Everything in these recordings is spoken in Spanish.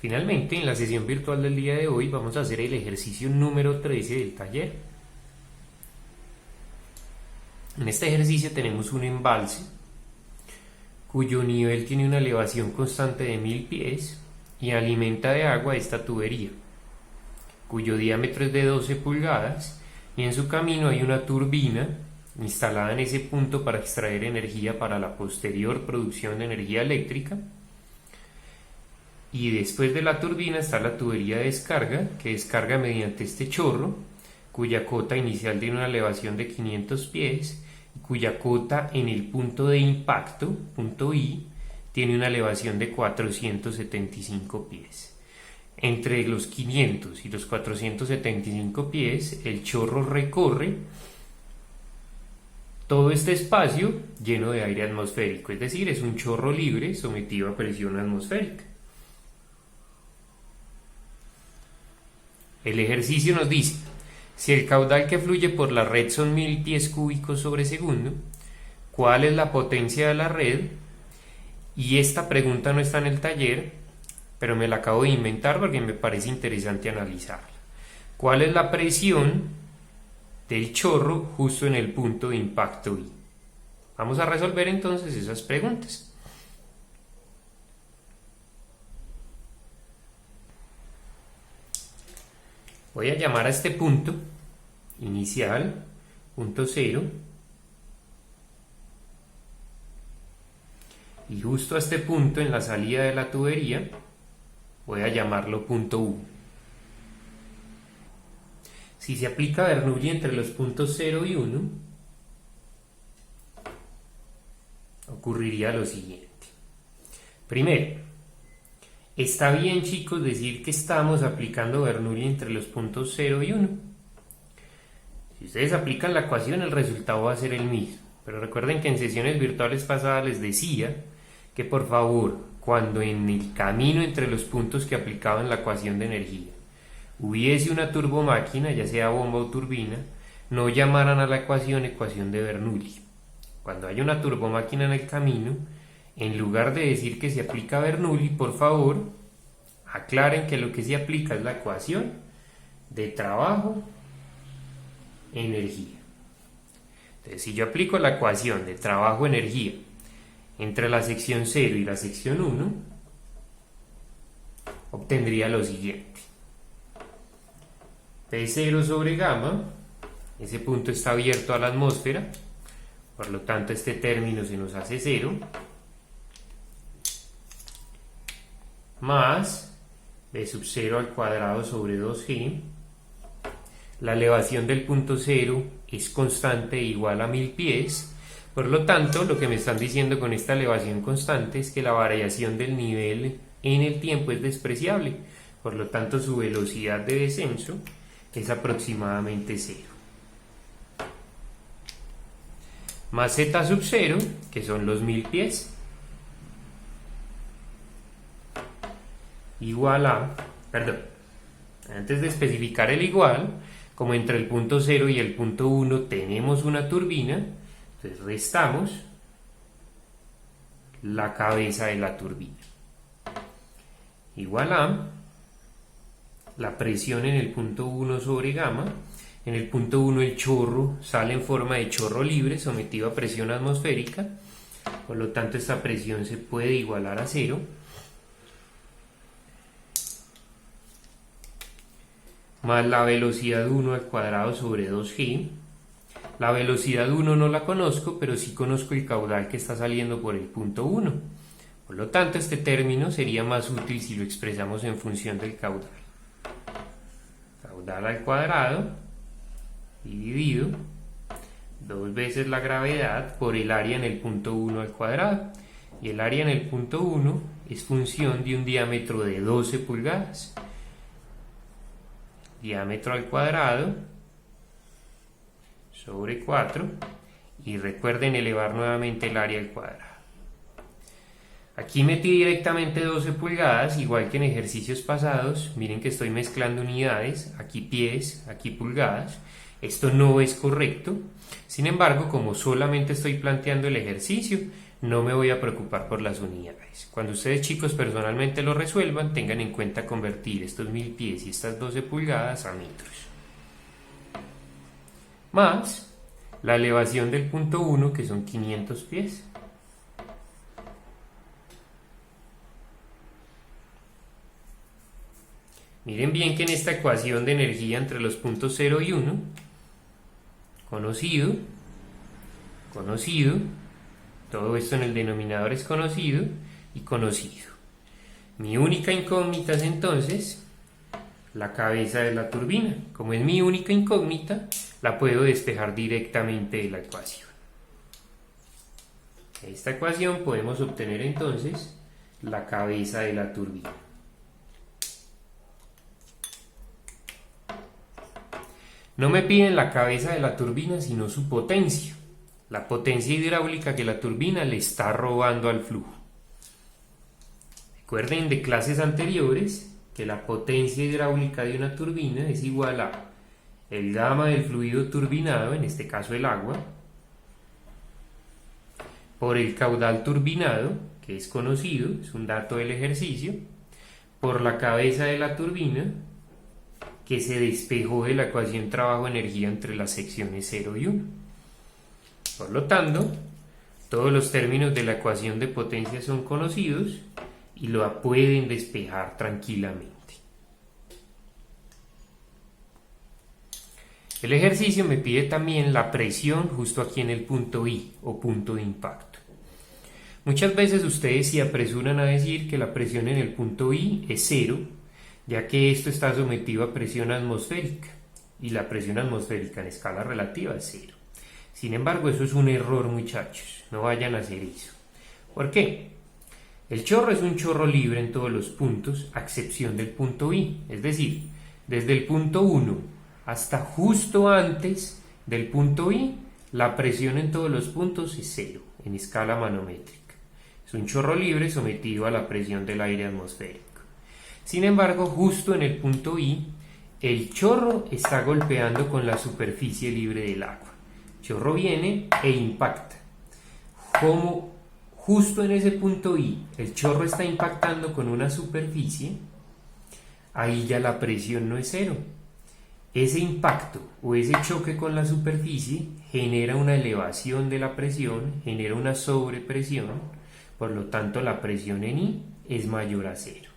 Finalmente, en la sesión virtual del día de hoy vamos a hacer el ejercicio número 13 del taller. En este ejercicio tenemos un embalse cuyo nivel tiene una elevación constante de 1000 pies y alimenta de agua esta tubería, cuyo diámetro es de 12 pulgadas y en su camino hay una turbina instalada en ese punto para extraer energía para la posterior producción de energía eléctrica. Y después de la turbina está la tubería de descarga, que descarga mediante este chorro, cuya cota inicial tiene una elevación de 500 pies y cuya cota en el punto de impacto, punto I, tiene una elevación de 475 pies. Entre los 500 y los 475 pies, el chorro recorre todo este espacio lleno de aire atmosférico, es decir, es un chorro libre sometido a presión atmosférica. El ejercicio nos dice, si el caudal que fluye por la red son 1000 pies cúbicos sobre segundo, ¿cuál es la potencia de la red? Y esta pregunta no está en el taller, pero me la acabo de inventar porque me parece interesante analizarla. ¿Cuál es la presión del chorro justo en el punto de impacto I? Vamos a resolver entonces esas preguntas. Voy a llamar a este punto inicial, punto 0, y justo a este punto en la salida de la tubería voy a llamarlo punto 1. Si se aplica Bernoulli entre los puntos 0 y 1, ocurriría lo siguiente. Primero, está bien, chicos, decir que estamos aplicando Bernoulli entre los puntos 0 y 1. Si ustedes aplican la ecuación, el resultado va a ser el mismo. Pero recuerden que en sesiones virtuales pasadas les decía que por favor, cuando en el camino entre los puntos que aplicaban la ecuación de energía hubiese una turbomáquina, ya sea bomba o turbina, no llamaran a la ecuación de Bernoulli. Cuando hay una turbomáquina en el camino, en lugar de decir que se aplica Bernoulli, por favor, aclaren que lo que se aplica es la ecuación de trabajo-energía. Entonces, si yo aplico la ecuación de trabajo-energía entre la sección 0 y la sección 1, obtendría lo siguiente. P0 sobre gamma, ese punto está abierto a la atmósfera, por lo tanto este término se nos hace 0, más B sub 0 al cuadrado sobre 2G. La elevación del punto 0 es constante e igual a 1000 pies. Por lo tanto, lo que me están diciendo con esta elevación constante es que la variación del nivel en el tiempo es despreciable. Por lo tanto, su velocidad de descenso es aproximadamente 0. Más Z sub 0, que son los 1000 pies. Igual a, antes de especificar el igual, como entre el punto 0 y el punto 1 tenemos una turbina, entonces restamos la cabeza de la turbina. Igual a la presión en el punto 1 sobre gamma. En el punto 1 el chorro sale en forma de chorro libre sometido a presión atmosférica, por lo tanto esta presión se puede igualar a 0. Más la velocidad 1 al cuadrado sobre 2G. La velocidad 1 no la conozco, pero sí conozco el caudal que está saliendo por el punto 1. Por lo tanto, este término sería más útil si lo expresamos en función del caudal. Caudal al cuadrado dividido 2 veces la gravedad por el área en el punto 1 al cuadrado. Y el área en el punto 1 es función de un diámetro de 12 pulgadas. Diámetro al cuadrado sobre 4, y recuerden elevar nuevamente el área al cuadrado. Aquí metí directamente 12 pulgadas, igual que en ejercicios pasados. Miren que estoy mezclando unidades, aquí pies, aquí pulgadas. Esto no es correcto. Sin embargo, como solamente estoy planteando el ejercicio, no me voy a preocupar por las unidades. Cuando ustedes chicos personalmente lo resuelvan, tengan en cuenta convertir estos 1000 pies y estas 12 pulgadas a metros. Más la elevación del punto 1, que son 500 pies. Miren bien que en esta ecuación de energía entre los puntos 0 y 1, conocido, todo esto en el denominador es conocido y conocido. Mi única incógnita es entonces la cabeza de la turbina. Como es mi única incógnita, la puedo despejar directamente de la ecuación. De esta ecuación podemos obtener entonces la cabeza de la turbina. No me piden la cabeza de la turbina, sino su potencia. La potencia hidráulica que la turbina le está robando al flujo. Recuerden de clases anteriores que la potencia hidráulica de una turbina es igual a el gamma del fluido turbinado, en este caso el agua, por el caudal turbinado, que es conocido, es un dato del ejercicio, por la cabeza de la turbina, que se despejó de la ecuación trabajo-energía entre las secciones 0 y 1. Por lo tanto, todos los términos de la ecuación de potencia son conocidos y lo pueden despejar tranquilamente. El ejercicio me pide también la presión justo aquí en el punto I o punto de impacto. Muchas veces ustedes se apresuran a decir que la presión en el punto I es 0, ya que esto está sometido a presión atmosférica y la presión atmosférica en escala relativa es 0. Sin embargo, eso es un error, muchachos, no vayan a hacer eso. ¿Por qué? El chorro es un chorro libre en todos los puntos, a excepción del punto I, es decir, desde el punto 1 hasta justo antes del punto I, la presión en todos los puntos es 0, en escala manométrica. Es un chorro libre sometido a la presión del aire atmosférico. Sin embargo, justo en el punto I, el chorro está golpeando con la superficie libre del agua. El chorro viene e impacta. Como justo en ese punto I, el chorro está impactando con una superficie, ahí ya la presión no es 0. Ese impacto o ese choque con la superficie genera una elevación de la presión, genera una sobrepresión, por lo tanto la presión en I es mayor a 0.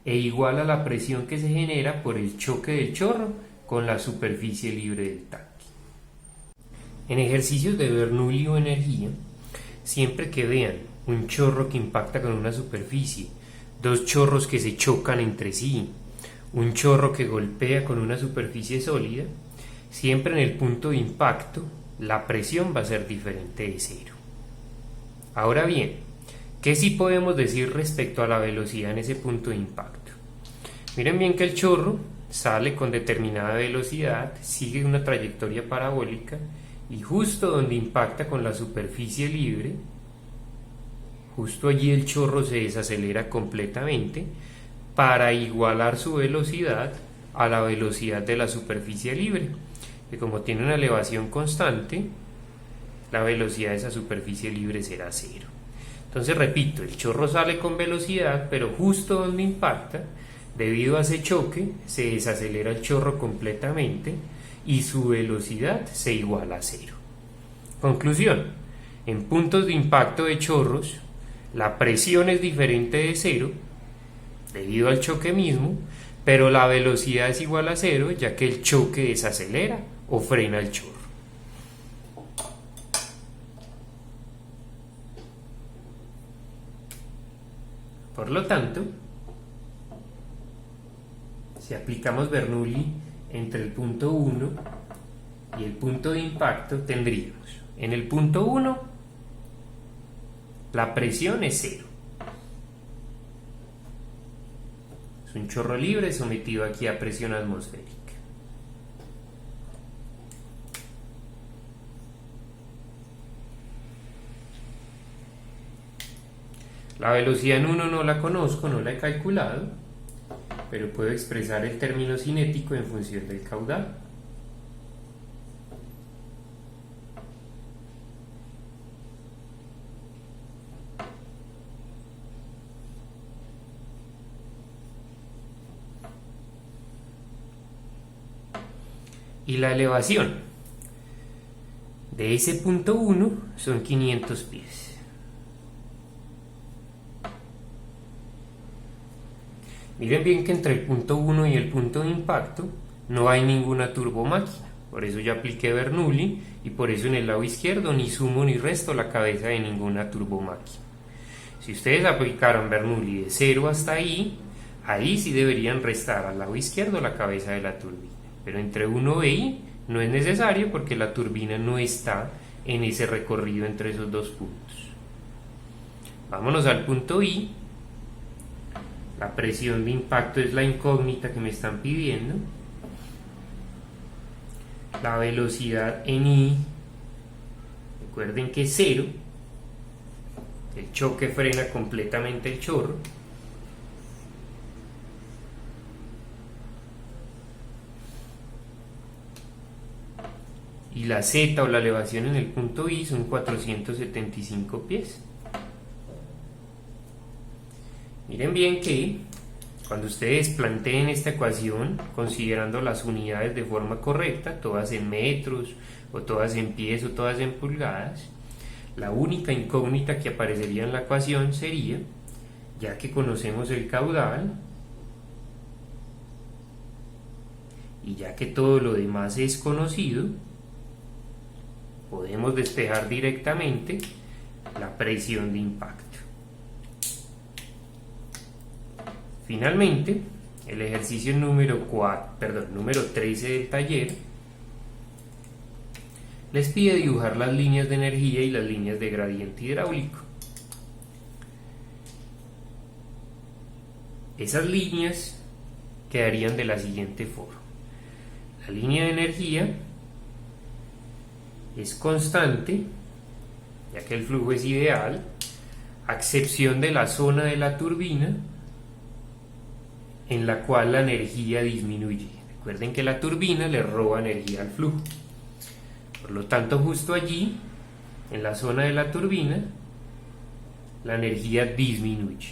E igual a la presión que se genera por el choque del chorro con la superficie libre del tanque. En ejercicios de Bernoulli o energía, siempre que vean un chorro que impacta con una superficie, dos chorros que se chocan entre sí, un chorro que golpea con una superficie sólida, siempre en el punto de impacto la presión va a ser diferente de 0. Ahora bien, ¿qué sí podemos decir respecto a la velocidad en ese punto de impacto? Miren bien que el chorro sale con determinada velocidad, sigue una trayectoria parabólica y justo donde impacta con la superficie libre, justo allí el chorro se desacelera completamente para igualar su velocidad a la velocidad de la superficie libre, que como tiene una elevación constante, la velocidad de esa superficie libre será 0. Entonces repito, el chorro sale con velocidad, pero justo donde impacta, debido a ese choque, se desacelera el chorro completamente y su velocidad se iguala a 0. Conclusión, en puntos de impacto de chorros, la presión es diferente de 0, debido al choque mismo, pero la velocidad es igual a 0, ya que el choque desacelera o frena el chorro. Por lo tanto, si aplicamos Bernoulli entre el punto 1 y el punto de impacto, tendríamos en el punto 1 la presión es 0. Es un chorro libre sometido aquí a presión atmosférica. La velocidad en 1 no la conozco, no la he calculado, pero puedo expresar el término cinético en función del caudal. Y la elevación de ese punto 1 son 500 pies. Miren bien que entre el punto 1 y el punto de impacto no hay ninguna turbomáquina. Por eso ya apliqué Bernoulli y por eso en el lado izquierdo ni sumo ni resto la cabeza de ninguna turbomáquina. Si ustedes aplicaron Bernoulli de 0 hasta ahí sí deberían restar al lado izquierdo la cabeza de la turbina. Pero entre 1 e I no es necesario porque la turbina no está en ese recorrido entre esos dos puntos. Vámonos al punto I. La presión de impacto es la incógnita que me están pidiendo. La velocidad en I, recuerden que es 0. El choque frena completamente el chorro. Y la Z o la elevación en el punto I son 475 pies. Miren bien que cuando ustedes planteen esta ecuación, considerando las unidades de forma correcta, todas en metros, o todas en pies, o todas en pulgadas, la única incógnita que aparecería en la ecuación sería, ya que conocemos el caudal, y ya que todo lo demás es conocido, podemos despejar directamente la presión de impacto. Finalmente, el ejercicio número 13 del taller les pide dibujar las líneas de energía y las líneas de gradiente hidráulico. Esas líneas quedarían de la siguiente forma. La línea de energía es constante, ya que el flujo es ideal, a excepción de la zona de la turbina, en la cual la energía disminuye. Recuerden que la turbina le roba energía al flujo. Por lo tanto, justo allí, en la zona de la turbina, la energía disminuye.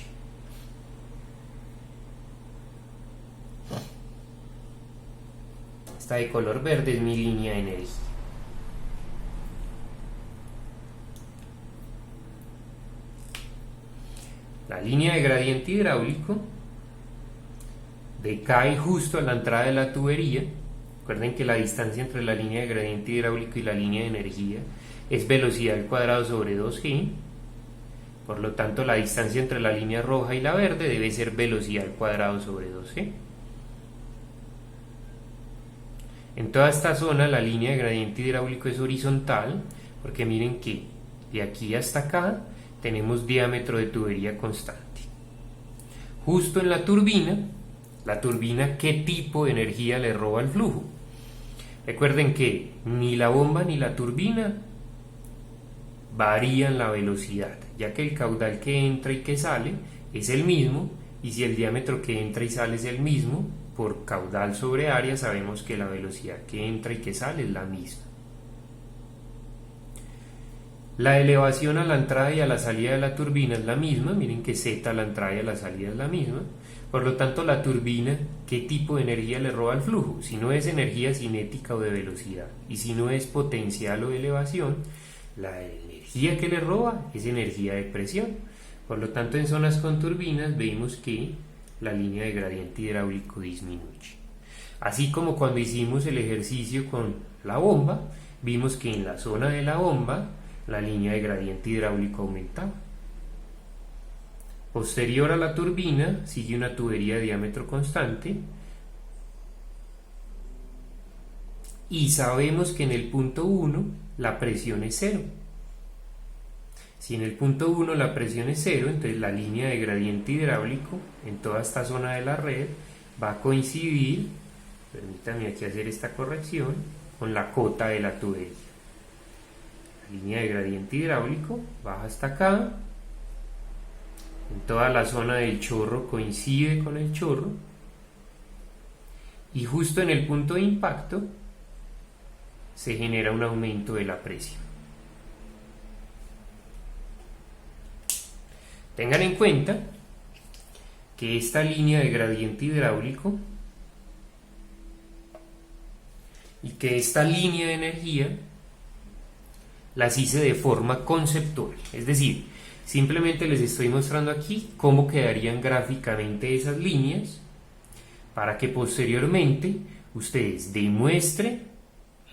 Esta de color verde es mi línea de energía. La línea de gradiente hidráulico decae justo a la entrada de la tubería. Recuerden que la distancia entre la línea de gradiente hidráulico y la línea de energía es velocidad al cuadrado sobre 2g. Por lo tanto, la distancia entre la línea roja y la verde debe ser velocidad al cuadrado sobre 2g. En toda esta zona la línea de gradiente hidráulico es horizontal, porque miren que de aquí hasta acá tenemos diámetro de tubería constante. Justo en la turbina, ¿qué tipo de energía le roba al flujo? Recuerden que ni la bomba ni la turbina varían la velocidad, ya que el caudal que entra y que sale es el mismo, y si el diámetro que entra y sale es el mismo, por caudal sobre área sabemos que la velocidad que entra y que sale es la misma. La elevación a la entrada y a la salida de la turbina es la misma, miren que Z a la entrada y a la salida es la misma. Por lo tanto, la turbina, ¿qué tipo de energía le roba al flujo? Si no es energía cinética o de velocidad, y si no es potencial o de elevación, la energía que le roba es energía de presión. Por lo tanto, en zonas con turbinas vemos que la línea de gradiente hidráulico disminuye. Así como cuando hicimos el ejercicio con la bomba, vimos que en la zona de la bomba la línea de gradiente hidráulico aumentaba. Posterior a la turbina sigue una tubería de diámetro constante y sabemos que en el punto 1 la presión es 0. Si en el punto 1 la presión es 0, entonces la línea de gradiente hidráulico en toda esta zona de la red va a coincidir, permítanme aquí hacer esta corrección, con la cota de la tubería. La línea de gradiente hidráulico baja hasta acá, en toda la zona del chorro coincide con el chorro, y justo en el punto de impacto se genera un aumento de la presión. Tengan en cuenta que esta línea de gradiente hidráulico y que esta línea de energía las hice de forma conceptual, es decir, simplemente les estoy mostrando aquí cómo quedarían gráficamente esas líneas para que posteriormente ustedes demuestren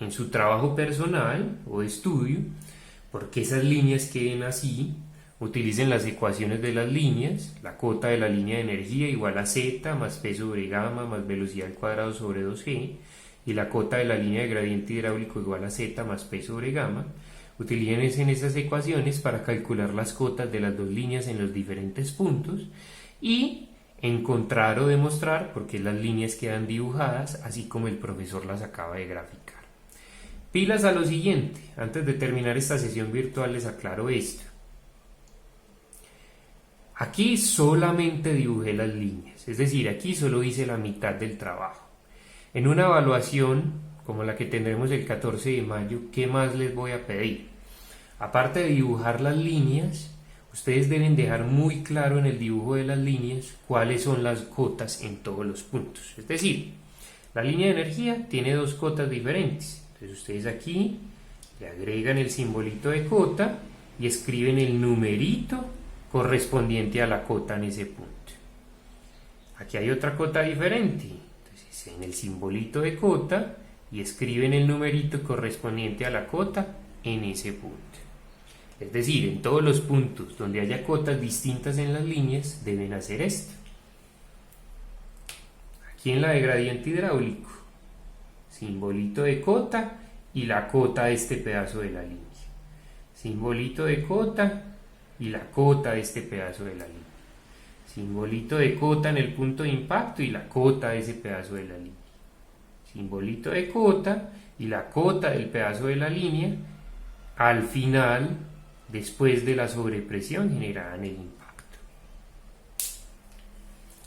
en su trabajo personal o estudio por qué esas líneas queden así. Utilicen las ecuaciones de las líneas, la cota de la línea de energía igual a z más p sobre gamma más velocidad al cuadrado sobre 2g, y la cota de la línea de gradiente hidráulico igual a z más p sobre gamma. Utilicen esas ecuaciones para calcular las cotas de las dos líneas en los diferentes puntos y encontrar o demostrar por qué las líneas quedan dibujadas así como el profesor las acaba de graficar. Pilas a lo siguiente, antes de terminar esta sesión virtual les aclaro esto. Aquí solamente dibujé las líneas, es decir, aquí solo hice la mitad del trabajo. En una evaluación como la que tendremos el 14 de mayo, ¿qué más les voy a pedir? Aparte de dibujar las líneas, ustedes deben dejar muy claro en el dibujo de las líneas cuáles son las cotas en todos los puntos. Es decir, la línea de energía tiene dos cotas diferentes. Entonces ustedes aquí le agregan el simbolito de cota y escriben el numerito correspondiente a la cota en ese punto. Aquí hay otra cota diferente. Entonces en el simbolito de cota y escriben el numerito correspondiente a la cota en ese punto. Es decir, en todos los puntos donde haya cotas distintas en las líneas deben hacer esto. Aquí en la de gradiente hidráulico, simbolito de cota y la cota de este pedazo de la línea. Simbolito de cota y la cota de este pedazo de la línea. Simbolito de cota en el punto de impacto y la cota de ese pedazo de la línea. Simbolito de cota y la cota del pedazo de la línea al final, después de la sobrepresión generada en el impacto.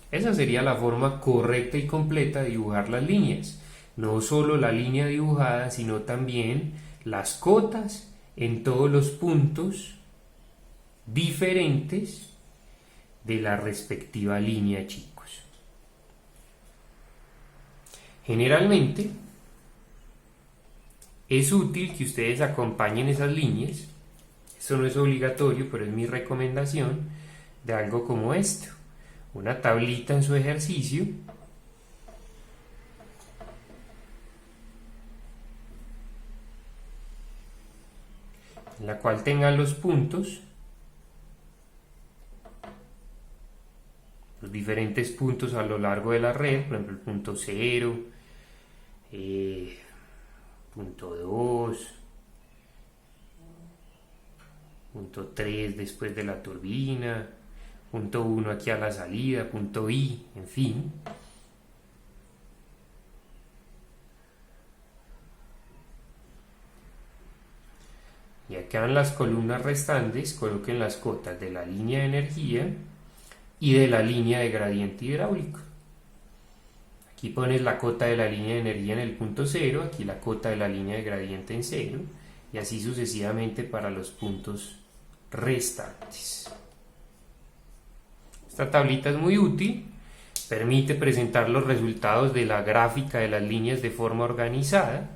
Esa sería la forma correcta y completa de dibujar las líneas. No solo la línea dibujada, sino también las cotas en todos los puntos diferentes de la respectiva línea, chicos. Generalmente es útil que ustedes acompañen esas líneas. Esto no es obligatorio, pero es mi recomendación de algo como esto: una tablita en su ejercicio en la cual tengan los puntos, los diferentes puntos a lo largo de la red, por ejemplo el punto 0, punto 2, punto 3 después de la turbina, punto 1 aquí a la salida, punto I, en fin. Y acá en las columnas restantes coloquen las cotas de la línea de energía y de la línea de gradiente hidráulico. Aquí pones la cota de la línea de energía en el punto 0, aquí la cota de la línea de gradiente en 0, y así sucesivamente para los puntos restantes. Esta tablita es muy útil, permite presentar los resultados de la gráfica de las líneas de forma organizada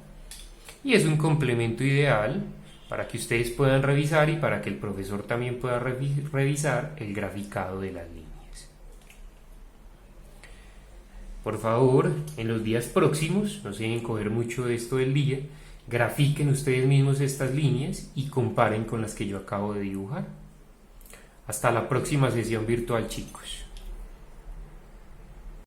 y es un complemento ideal para que ustedes puedan revisar y para que el profesor también pueda revisar el graficado de las líneas. Por favor, en los días próximos, no se dejen coger mucho de esto del día, grafiquen ustedes mismos estas líneas y comparen con las que yo acabo de dibujar. Hasta la próxima sesión virtual, chicos.